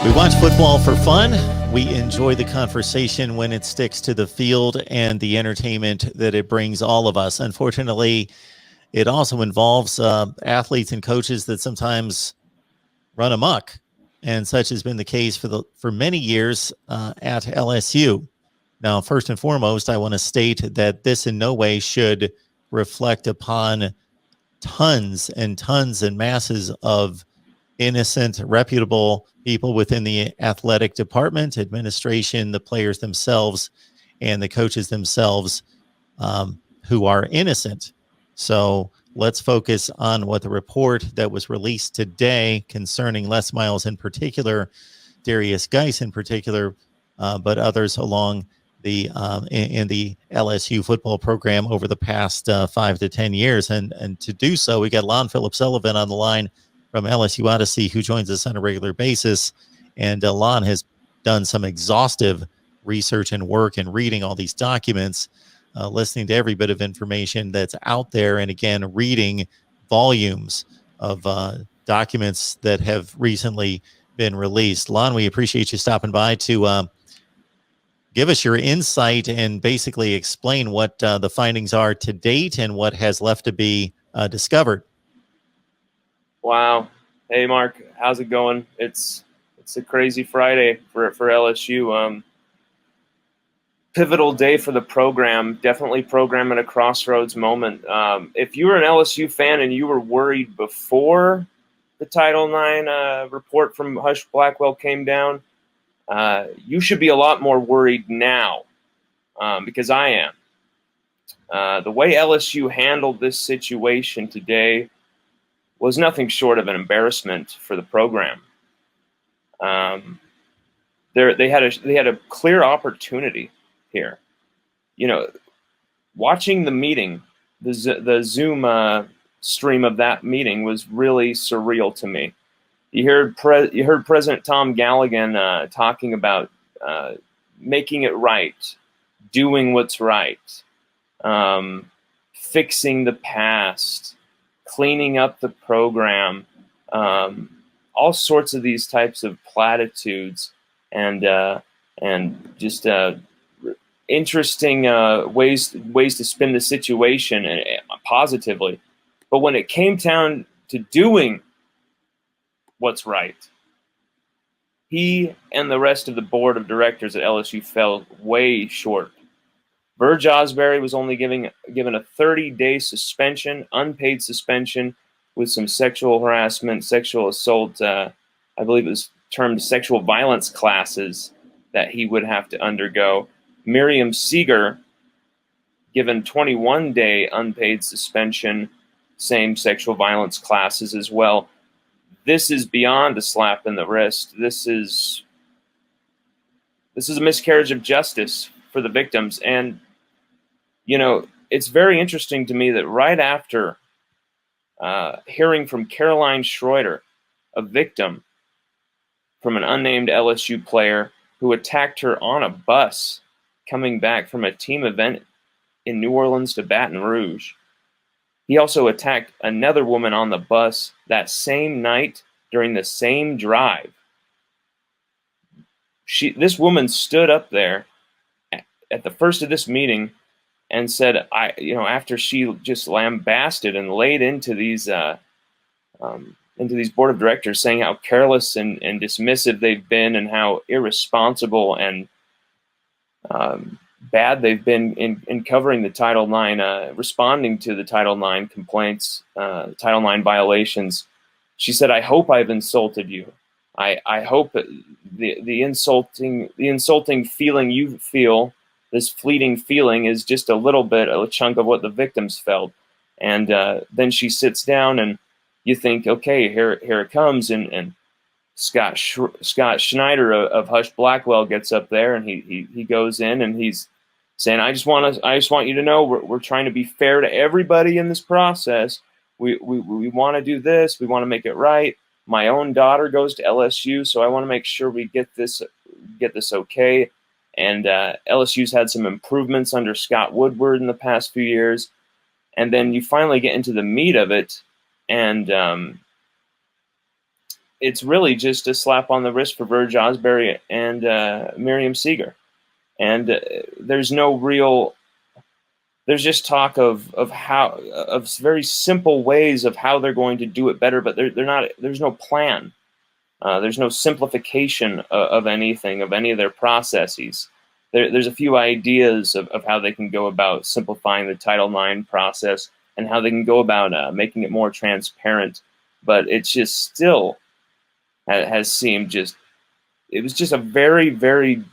We watch football for fun. We enjoy the conversation when it sticks to the field and the entertainment that it brings all of us. Unfortunately, it also involves athletes and coaches that sometimes run amok, and such has been the case for many years at LSU. Now, first and foremost, I want to state that this in no way should reflect upon tons and tons and masses of innocent, reputable people within the athletic department, administration, the players themselves, and the coaches themselves who are innocent. So let's focus on what the report that was released today concerning Les Miles in particular, Darius Geis in particular, but others along the in the LSU football program over the past 5 to 10 years. And to do so, we got Lon Philip Sullivan on the line from LSU Odyssey, who joins us on a regular basis. And Lon has done some exhaustive research and work and reading all these documents, listening to every bit of information that's out there, and again, reading volumes of documents that have recently been released. Lon, we appreciate you stopping by to give us your insight and basically explain what the findings are to date and what has left to be discovered. Wow. Hey, Mark, how's it going? It's a crazy Friday for LSU. Pivotal day for the program, definitely program at a crossroads moment. If you were an LSU fan and you were worried before the Title IX report from Hush Blackwell came down, you should be a lot more worried now, because I am. The way LSU handled this situation today was nothing short of an embarrassment for the program. They had a clear opportunity here. You know, watching the meeting, the Zoom stream of that meeting was really surreal to me. You heard President Tom Galligan talking about making it right, doing what's right, fixing the past, cleaning up the program, all sorts of these types of platitudes and just interesting ways to spin the situation positively. But when it came down to doing what's right, he and the rest of the board of directors at LSU fell way short. Verge Osbury was only given a 30-day suspension, unpaid suspension, with some sexual harassment, sexual assault, I believe it was termed sexual violence classes that he would have to undergo. Miriam Seeger given 21-day unpaid suspension, same sexual violence classes as well. This is beyond a slap in the wrist. This is a miscarriage of justice for the victims. And, you know, it's very interesting to me that right after hearing from Caroline Schroeder, a victim from an unnamed LSU player who attacked her on a bus coming back from a team event in New Orleans to Baton Rouge. He also attacked another woman on the bus that same night during the same drive. This woman stood up there at the first of this meeting and said, after she just lambasted and laid into these board of directors, saying how careless and dismissive they've been and how irresponsible and bad they've been in covering the Title IX, responding to the Title IX complaints, Title IX violations. She said, "I hope I've insulted you. I hope the insulting feeling you feel, this fleeting feeling, is just a chunk of what the victims felt." And then she sits down, and you think, okay, here it comes, and Scott Schneider of Hush Blackwell gets up there, and he goes in, and he's saying, I just want you to know we're trying to be fair to everybody in this process. We want to do this. We want to make it right. My own daughter goes to LSU, so I want to make sure we get this okay. And LSU's had some improvements under Scott Woodward in the past few years. And then you finally get into the meat of it, and it's really just a slap on the wrist for Verge Osbury and Miriam Seeger. And there's just talk of very simple ways of how they're going to do it better, but there's no plan. There's no simplification of anything, of any of their processes. There's a few ideas of how they can go about simplifying the Title IX process and how they can go about making it more transparent. But it's just still has seemed it was just a very, very,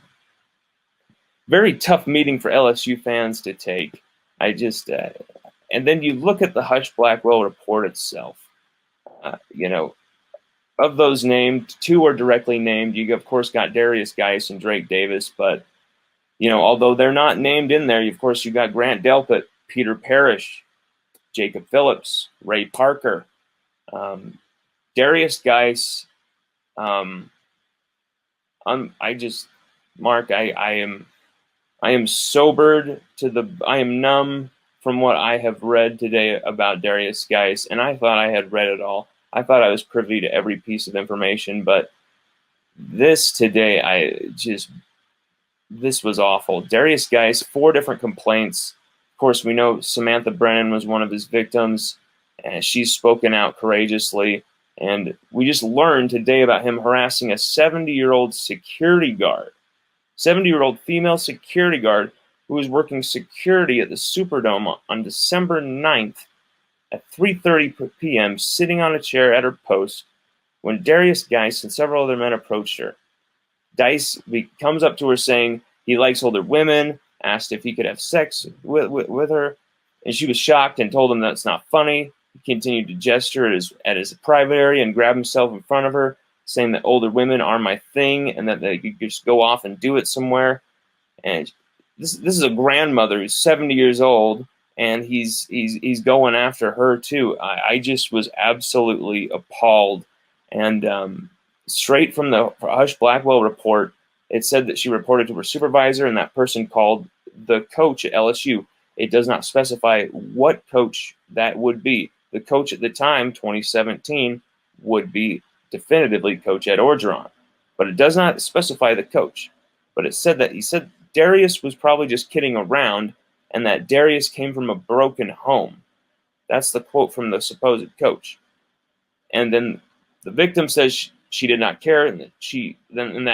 very tough meeting for LSU fans to take. And then you look at the Hush Blackwell report itself. Of those named, 2 are directly named. You, of course, got Darius Geis and Drake Davis, but, although they're not named in there, of course, you got Grant Delpit, Peter Parrish, Jacob Phillips, Ray Parker, Darius Geis. Mark, I am sobered I am numb from what I have read today about Darius Geis, and I thought I had read it all. I thought I was privy to every piece of information, but this today, this was awful. Darius Geis, 4 different complaints. Of course, we know Samantha Brennan was one of his victims, and she's spoken out courageously. And we just learned today about him harassing a 70-year-old security guard, 70-year-old female security guard who was working security at the Superdome on December 9th at 3:30 p.m., sitting on a chair at her post when Darius Geis and several other men approached her. Dice comes up to her saying he likes older women, asked if he could have sex with her, and she was shocked and told him that's not funny. He continued to gesture at his private area and grab himself in front of her, saying that older women are my thing and that they could just go off and do it somewhere. And this is a grandmother who's 70 years old, and he's going after her too. I just was absolutely appalled. And straight from the Hush Blackwell report, it said that she reported to her supervisor, and that person called the coach at LSU. It does not specify what coach that would be. The coach at the time, 2017, would be definitively Coach Ed Orgeron, but it does not specify the coach. But it said that he said Darius was probably just kidding around, and that Darius came from a broken home. That's the quote from the supposed coach. And then the victim says she did not care, and that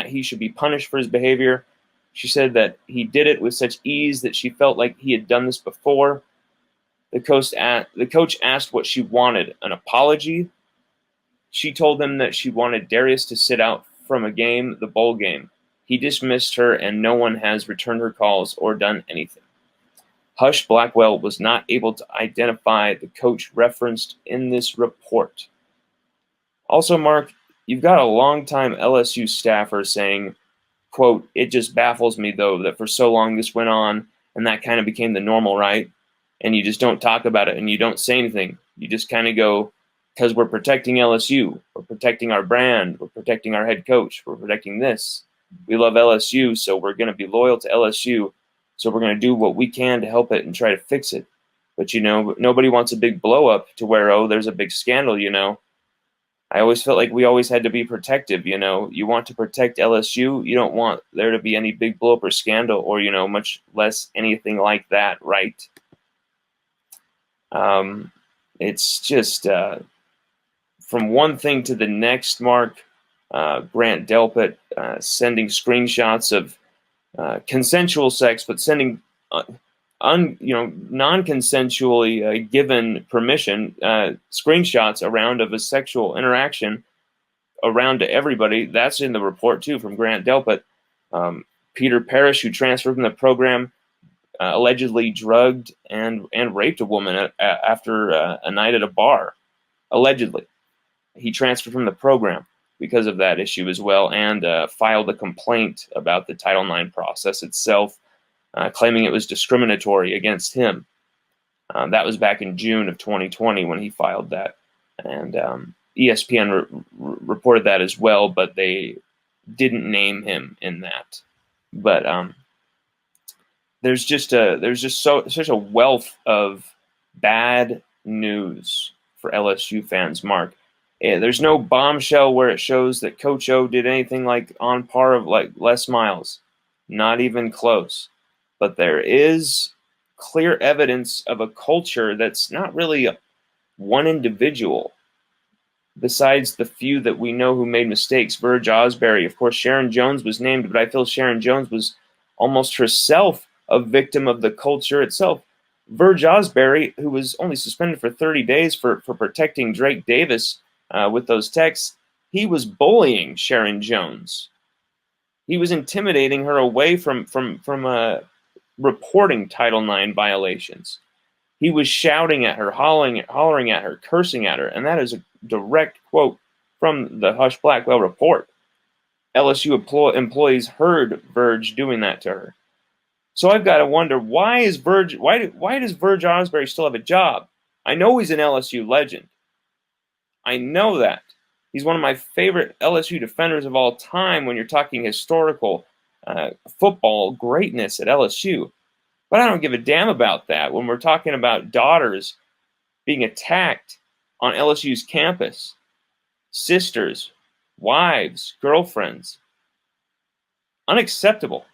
he should be punished for his behavior. She said that he did it with such ease that she felt like he had done this before. The coach asked what she wanted, an apology. She told him that she wanted Darius to sit out from a game, the bowl game. He dismissed her, and no one has returned her calls or done anything. Hush Blackwell was not able to identify the coach referenced in this report. Also, Mark, you've got a longtime LSU staffer saying, quote, "It just baffles me, though, that for so long this went on, and that kind of became the normal, right? And you just don't talk about it, and you don't say anything. You just kind of go, because we're protecting LSU, we're protecting our brand, we're protecting our head coach, we're protecting this. We love LSU, so we're going to be loyal to LSU, so we're going to do what we can to help it and try to fix it. But, nobody wants a big blow-up to where, there's a big scandal, I always felt like we always had to be protective, You want to protect LSU, you don't want there to be any big blow-up or scandal or, much less anything like that, right?" It's just from one thing to the next, Mark. Grant Delpit sending screenshots of consensual sex, but sending non-consensually given permission screenshots around of a sexual interaction around to everybody. That's in the report too from Grant Delpit. Peter Parrish, who transferred from the program, allegedly drugged and raped a woman after a night at a bar. Allegedly. He transferred from the program because of that issue as well, and filed a complaint about the Title IX process itself, claiming it was discriminatory against him. That was back in June of 2020 when he filed that. And ESPN reported that as well, but they didn't name him in that. But there's just such a wealth of bad news for LSU fans, Mark. There's no bombshell where it shows that Coach O did anything like on par of like Les Miles. Not even close. But there is clear evidence of a culture that's not really one individual. Besides the few that we know who made mistakes, Verge Osberry, of course, Sharon Jones was named, but I feel Sharon Jones was almost herself a victim of the culture itself. Verge Osberry, who was only suspended for 30 days for protecting Drake Davis with those texts, he was bullying Sharon Jones. He was intimidating her away from reporting Title IX violations. He was shouting at her, hollering at her, cursing at her, and that is a direct quote from the Hush Blackwell report. LSU employees heard Verge doing that to her. So I've got to wonder, why does Verge Osberry still have a job? I know he's an LSU legend. I know that. He's one of my favorite LSU defenders of all time when you're talking historical football greatness at LSU. But I don't give a damn about that when we're talking about daughters being attacked on LSU's campus. Sisters, wives, girlfriends. Unacceptable.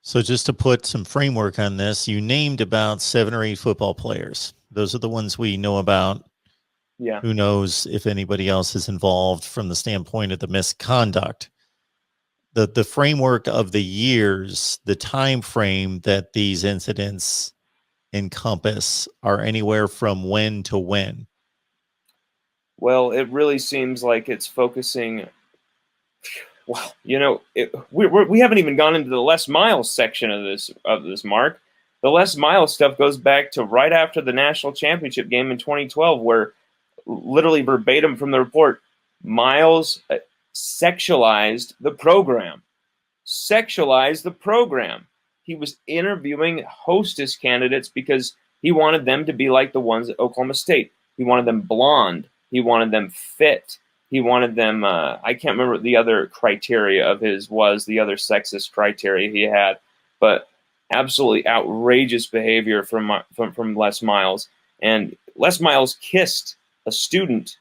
So just to put some framework on this, you named about 7 or 8 football players. Those are the ones we know about. Yeah. Who knows if anybody else is involved from the standpoint of the misconduct. The framework of the years, the time frame that these incidents encompass are anywhere from when to when? Well, it really seems like it's focusing. Well, you know, we haven't even gone into the Les Miles section of this, Mark. The Les Miles stuff goes back to right after the national championship game in 2012, where literally verbatim from the report, Miles sexualized the program. Sexualized the program. He was interviewing hostess candidates because he wanted them to be like the ones at Oklahoma State. He wanted them blonde. He wanted them fit. He wanted them, I can't remember what the other criteria of his was, the other sexist criteria he had, but absolutely outrageous behavior from Les Miles. And Les Miles kissed a student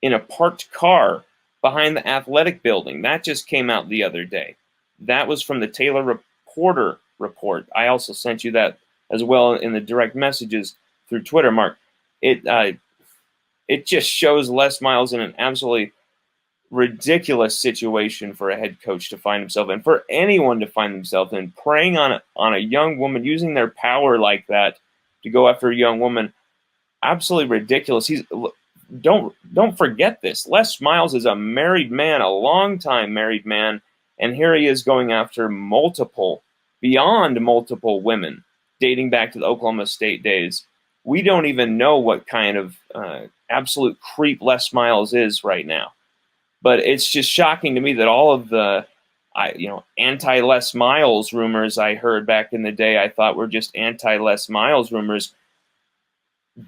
in a parked car behind the athletic building. That just came out the other day. That was from the Taylor Reporter report. I also sent you that as well in the direct messages through Twitter, Mark. It just shows Les Miles in an absolutely ridiculous situation for a head coach to find himself in, for anyone to find themselves in, preying on a young woman, using their power like that to go after a young woman. Absolutely ridiculous. Don't forget this. Les Miles is a married man, a long-time married man, and here he is going after beyond multiple women, dating back to the Oklahoma State days. We don't even know what kind of absolute creep Les Miles is right now. But it's just shocking to me that all of the anti-Les Miles rumors I heard back in the day, I thought were just anti-Les Miles rumors.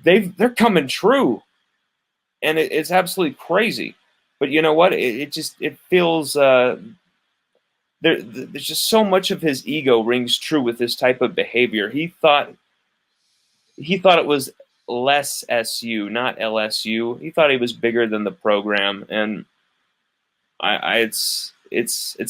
They're coming true. And it's absolutely crazy. But you know what? It feels there's just so much of his ego rings true with this type of behavior. He thought it was less SU, not LSU. He thought he was bigger than the program, and it's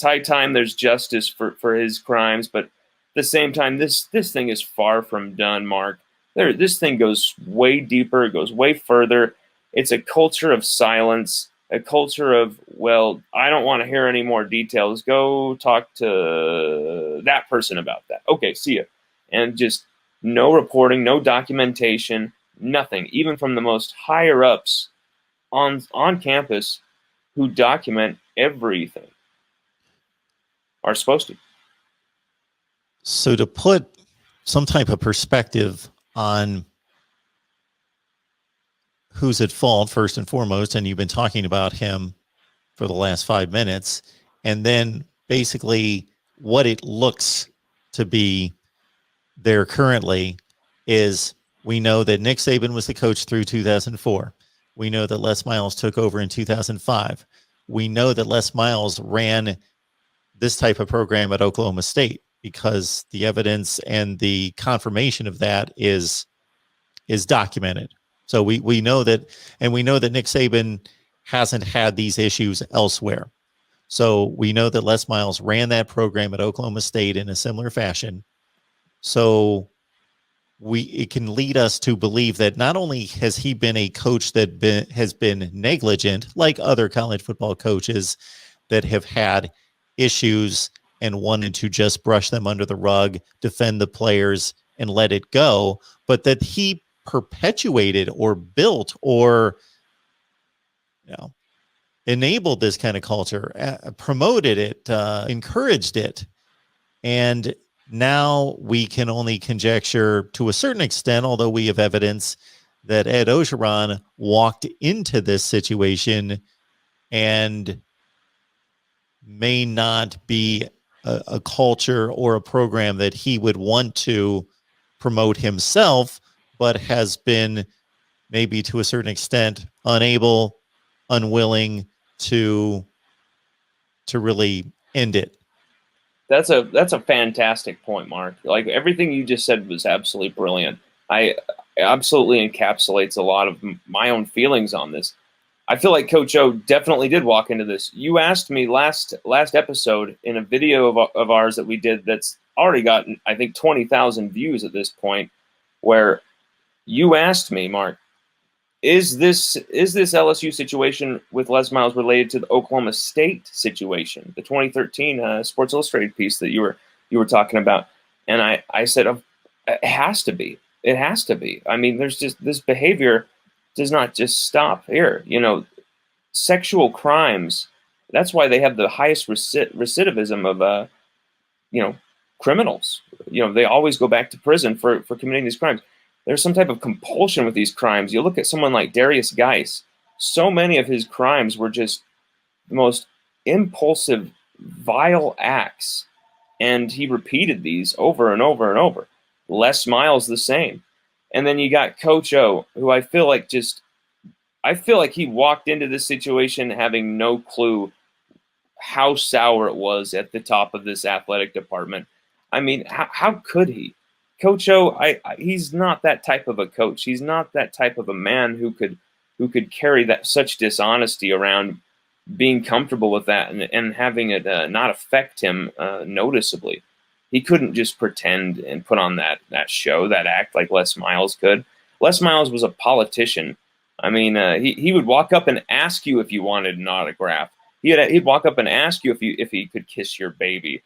high time there's justice for his crimes. But at the same time, this thing is far from done, Mark. This thing goes way deeper. It goes way further. It's a culture of silence, a culture of, well, I don't want to hear any more details. Go talk to that person about that. Okay, see ya. And just no reporting, no documentation, nothing, even from the most higher ups on campus who document everything, are supposed to. So to put some type of perspective on who's at fault first and foremost, and you've been talking about him for the last 5 minutes, and then basically what it looks to be there currently is, we know that Nick Saban was the coach through 2004. We know that Les Miles took over in 2005. We know that Les Miles ran this type of program at Oklahoma State because the evidence and the confirmation of that is documented. So we know that, and we know that Nick Saban hasn't had these issues elsewhere. So we know that Les Miles ran that program at Oklahoma State in a similar fashion. So it can lead us to believe that not only has he been a coach that has been negligent, like other college football coaches that have had issues and wanted to just brush them under the rug, defend the players, and let it go, but that he perpetuated or built or enabled this kind of culture, promoted it, encouraged it. And now we can only conjecture to a certain extent, although we have evidence that Ed Orgeron walked into this situation and may not be a culture or a program that he would want to promote himself, but has been maybe to a certain extent unable, unwilling to really end it. That's a fantastic point, Mark. Like, everything you just said was absolutely brilliant. I absolutely encapsulates a lot of my own feelings on this. I feel like Coach O definitely did walk into this. You asked me last episode in a video of ours that we did that's already gotten, I think, 20,000 views at this point, where you asked me, Mark, is this LSU situation with Les Miles related to the Oklahoma State situation, the 2013 Sports Illustrated piece that you were talking about? And I said, it has to be. It has to be. I mean, there's just, this behavior does not just stop here. You know, sexual crimes, that's why they have the highest recidivism of, criminals. You know, they always go back to prison for committing these crimes. There's some type of compulsion with these crimes. You look at someone like Darius Geis, so many of his crimes were just the most impulsive, vile acts, and he repeated these over and over and over. Les Miles the same. And then you got Coach O, who I feel like he walked into this situation having no clue how sour it was at the top of this athletic department. I mean, how could he? Coach O, he's not that type of a coach. He's not that type of a man who could carry that such dishonesty around, being comfortable with that and having it not affect him noticeably. He couldn't just pretend and put on that show, that act like Les Miles could. Les Miles was a politician. I mean, he would walk up and ask you if you wanted an autograph. He'd walk up and ask you if he could kiss your baby.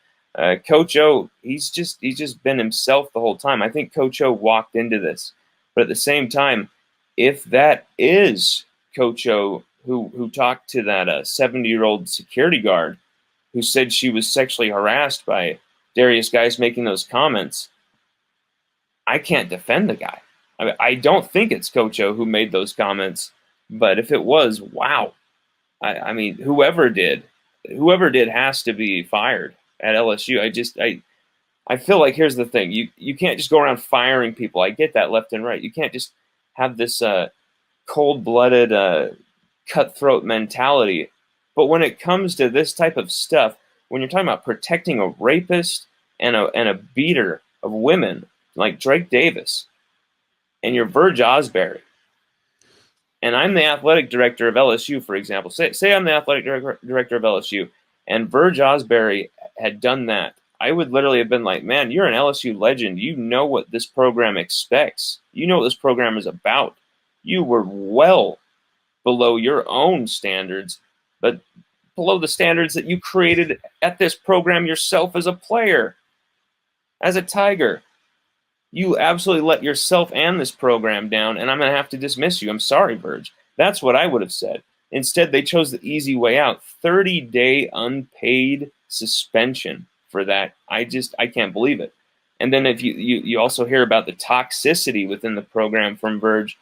Coach O, he's just been himself the whole time. I think Coach O walked into this, but at the same time, if that is Coach O who talked to that 70-year-old security guard who said she was sexually harassed by Darius Geis making those comments, I can't defend the guy. I mean, I don't think it's Coach O who made those comments, but if it was, wow. I mean, whoever did has to be fired at LSU. I feel like, here's the thing. You can't just go around firing people. I get that left and right. You can't just have this cold-blooded, cutthroat mentality. But when it comes to this type of stuff, when you're talking about protecting a rapist and a beater of women like Drake Davis, and you're Verge Osberry, and I'm the athletic director of LSU, for example. Say I'm the athletic director of LSU, and Verge Osberry had done that. I would literally have been like, man, you're an LSU legend. You know what this program expects. You know what this program is about. You were well below your own standards, but below the standards that you created at this program yourself as a player, as a Tiger. You absolutely let yourself and this program down, and I'm going to have to dismiss you. I'm sorry, Verge. That's what I would have said. Instead, they chose the easy way out. 30-day unpaid suspension for that. I can't believe it. And then if you also hear about the toxicity within the program from Verge,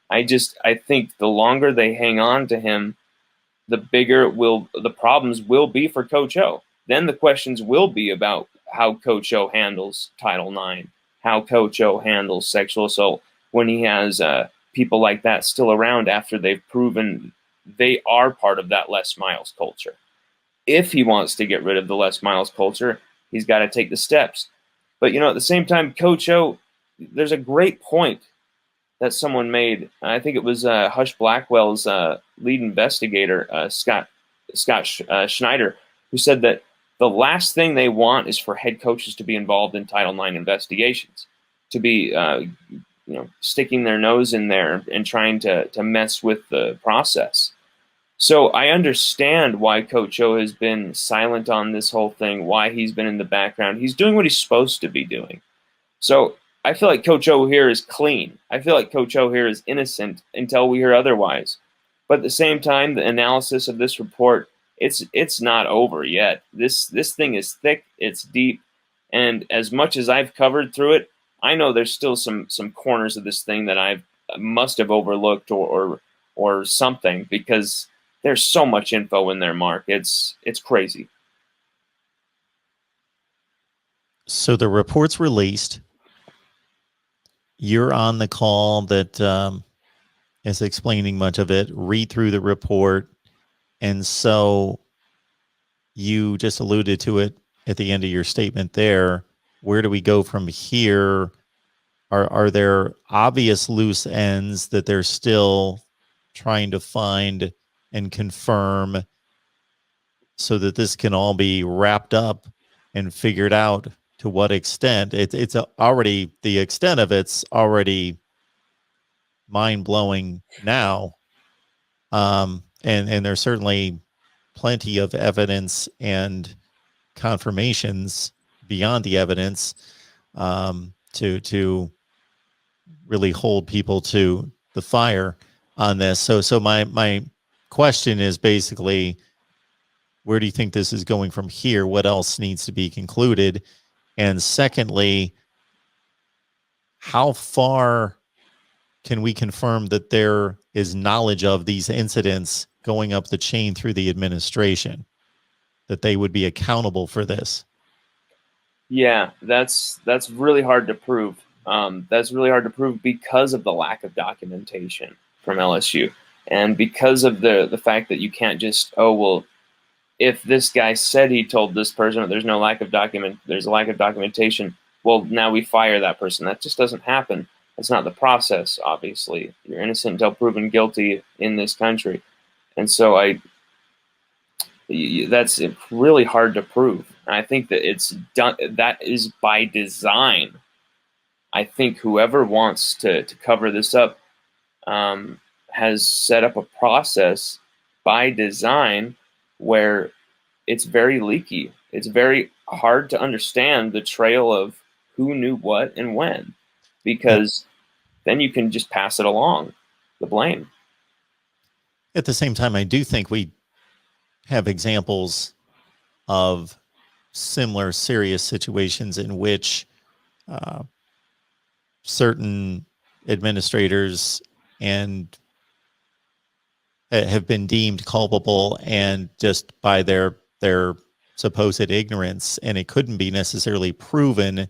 I think the longer they hang on to him, the bigger the problems will be for Coach O. Then the questions will be about how Coach O handles Title IX, how Coach O handles sexual assault when he has people like that still around after they've proven they are part of that Les Miles culture. If he wants to get rid of the Les Miles culture, he's got to take the steps. But, at the same time, Coach O, there's a great point that someone made. I think it was Hush Blackwell's lead investigator, Scott Schneider, who said that the last thing they want is for head coaches to be involved in Title IX investigations, to be sticking their nose in there and trying to mess with the process. So I understand why Coach O has been silent on this whole thing, why he's been in the background. He's doing what he's supposed to be doing. So I feel like Coach O here is clean. I feel like Coach O here is innocent until we hear otherwise. But at the same time, the analysis of this report, it's not over yet. This thing is thick, it's deep, and as much as I've covered through it, I know there's still some corners of this thing that I must have overlooked or something, because there's so much info in there, Mark. It's crazy. So the report's released. You're on the call that is explaining much of it. Read through the report. And so you just alluded to it at the end of your statement there. Where do we go from here? Are there obvious loose ends that they're still trying to find and confirm so that this can all be wrapped up and figured out to what extent? It's already, the extent of it's already mind-blowing now. And there's certainly plenty of evidence and confirmations beyond the evidence to really hold people to the fire on this. So my question is basically, where do you think this is going from here? What else needs to be concluded? And secondly, how far can we confirm that there is knowledge of these incidents going up the chain through the administration, that they would be accountable for this? Yeah, that's really hard to prove. That's really hard to prove because of the lack of documentation from LSU, and because of the fact that you can't just, oh, well, if this guy said he told this person, there's a lack of documentation, well, now we fire that person. That just doesn't happen. That's not the process, obviously. You're innocent until proven guilty in this country. And so that's really hard to prove. And I think that it's done. That is by design. I think whoever wants to cover this up has set up a process by design where it's very leaky. It's very hard to understand the trail of who knew what and when, because then you can just pass it along, the blame. At the same time, I do think we have examples of similar serious situations in which certain administrators and have been deemed culpable, and just by their supposed ignorance, and it couldn't be necessarily proven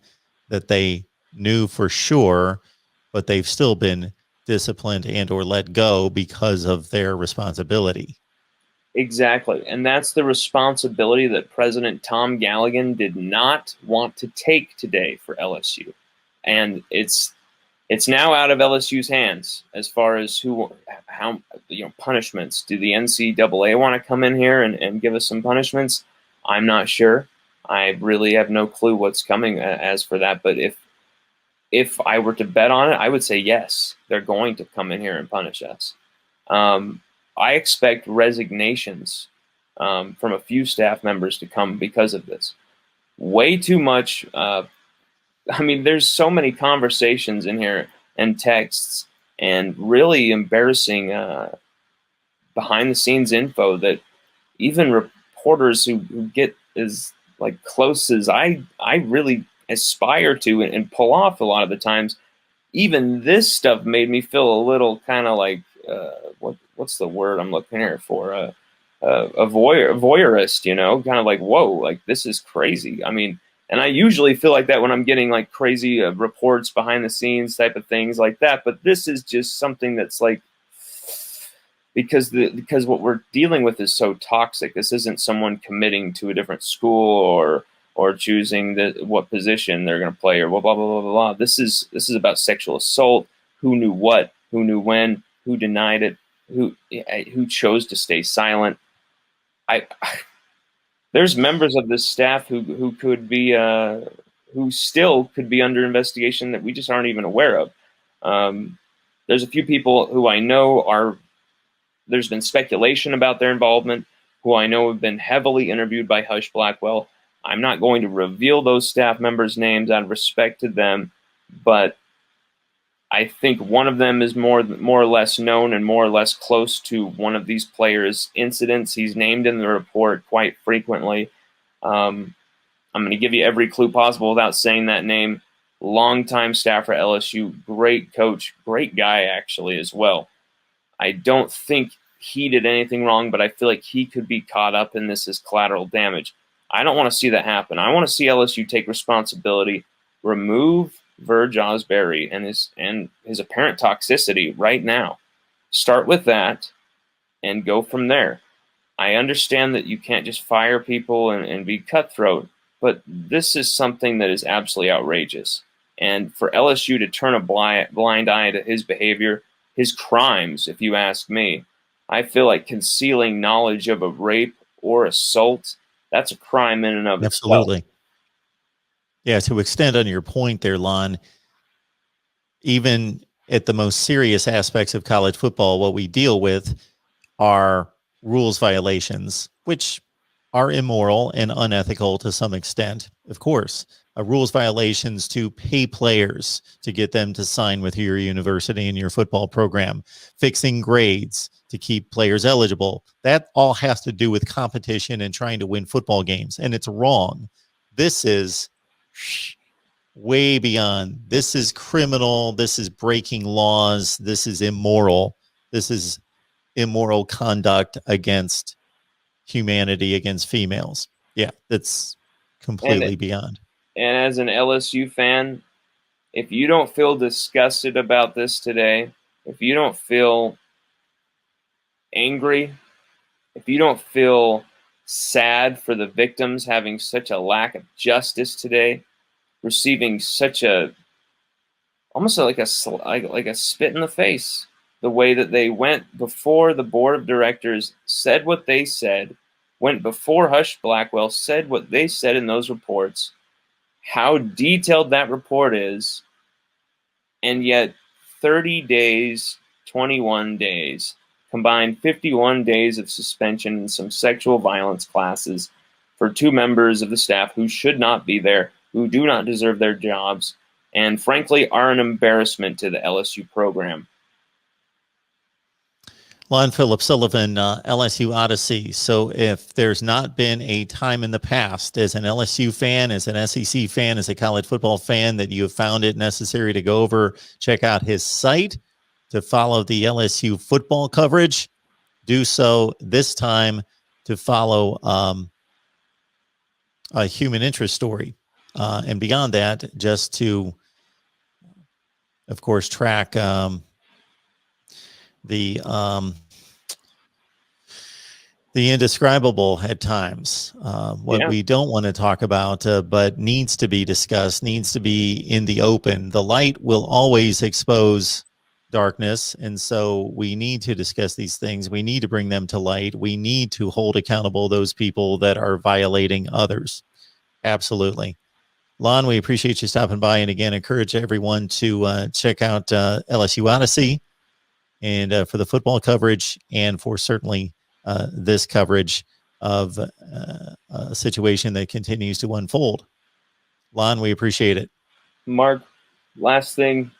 that they knew for sure, but they've still been disciplined and or let go because of their responsibility. Exactly. And that's the responsibility that President Tom Galligan did not want to take today for LSU. And it's now out of LSU's hands as far as how punishments. Do the NCAA want to come in here and give us some punishments? I'm not sure. I really have no clue what's coming as for that. But if I were to bet on it, I would say yes, they're going to come in here and punish us. I expect resignations from a few staff members to come because of this. Way too much. There's so many conversations in here and texts and really embarrassing behind-the-scenes info that even reporters who get as close as I really aspire to and pull off a lot of the times, even this stuff made me feel a little kind of like what's the word I'm looking here for? A voyeurist, kind of like, whoa, this is crazy. And I usually feel like that when I'm getting crazy reports behind the scenes type of things like that. But this is just something that's because what we're dealing with is so toxic. This isn't someone committing to a different school or choosing what position they're going to play or blah, blah, blah, blah, blah. This is about sexual assault, who knew what, who knew when, who denied it, who chose to stay silent. There's members of this staff who could be who still could be under investigation that we just aren't even aware of. There's a few people who I know are. There's been speculation about their involvement, who I know have been heavily interviewed by Hush Blackwell. I'm not going to reveal those staff members' names out of respect to them, but I think one of them is more or less known and more or less close to one of these players' incidents. He's named in the report quite frequently. I'm going to give you every clue possible without saying that name. Longtime staffer at LSU, great coach, great guy actually as well. I don't think he did anything wrong, but I feel like he could be caught up in this as collateral damage. I don't want to see that happen. I want to see LSU take responsibility, remove Verge Osberry and his apparent toxicity right now. Start with that and go from there. I understand that you can't just fire people and be cutthroat, but this is something that is absolutely outrageous. And for LSU to turn a blind eye to his behavior, his crimes, if you ask me, I feel like concealing knowledge of a rape or assault, that's a crime in and of itself. Absolutely. Yeah, to extend on your point there, Lon, even at the most serious aspects of college football, what we deal with are rules violations, which are immoral and unethical to some extent, of course. Rules violations to pay players to get them to sign with your university and your football program, fixing grades to keep players eligible. That all has to do with competition and trying to win football games, and it's wrong. This is way beyond. This is criminal. This is breaking laws. This is immoral. This is immoral conduct against humanity, against females. Yeah, that's completely beyond. And as an LSU fan, if you don't feel disgusted about this today, if you don't feel angry, if you don't feel sad for the victims having such a lack of justice today, receiving such a almost like a spit in the face, the way that they went before the board of directors, said what they said, went before Hush Blackwell, said what they said in those reports, how detailed that report is, and yet 30 days, 21 days, combined 51 days of suspension and some sexual violence classes for two members of the staff who should not be there, who do not deserve their jobs, and frankly are an embarrassment to the LSU program. Lon Phillips Sullivan, LSU Odyssey. So if there's not been a time in the past as an LSU fan, as an SEC fan, as a college football fan that you have found it necessary to go over, check out his site to follow the LSU football coverage, do so this time to follow a human interest story. And beyond that, just to, of course, track the indescribable at times, what we don't want to talk about, but needs to be discussed, needs to be in the open. The light will always expose darkness, and so we need to discuss these things. We need to bring them to light. We need to hold accountable those people that are violating others. Absolutely. Lon, we appreciate you stopping by, and again, encourage everyone to check out LSU Odyssey and for the football coverage and for certainly this coverage of a situation that continues to unfold. Lon, we appreciate it. Mark, last thing,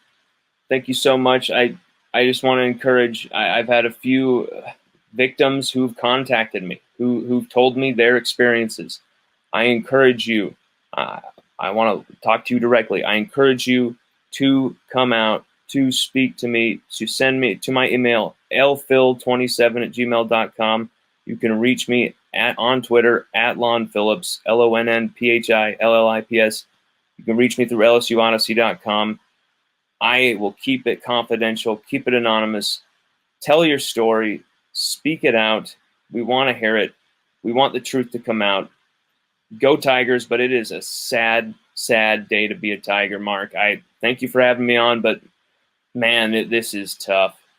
thank you so much. I just want to encourage, I've had a few victims who've contacted me, who've told me their experiences. I encourage you, I want to talk to you directly. I encourage you to come out, to speak to me, to send me to my email, lphil27@gmail.com. You can reach me on Twitter at Lon Phillips, LONNPHILLIPS. You can reach me through LSUOdyssey.com. I will keep it confidential, keep it anonymous. Tell your story, speak it out. We want to hear it. We want the truth to come out. Go Tigers, but it is a sad, sad day to be a Tiger, Mark. I thank you for having me on, but Man, this is tough.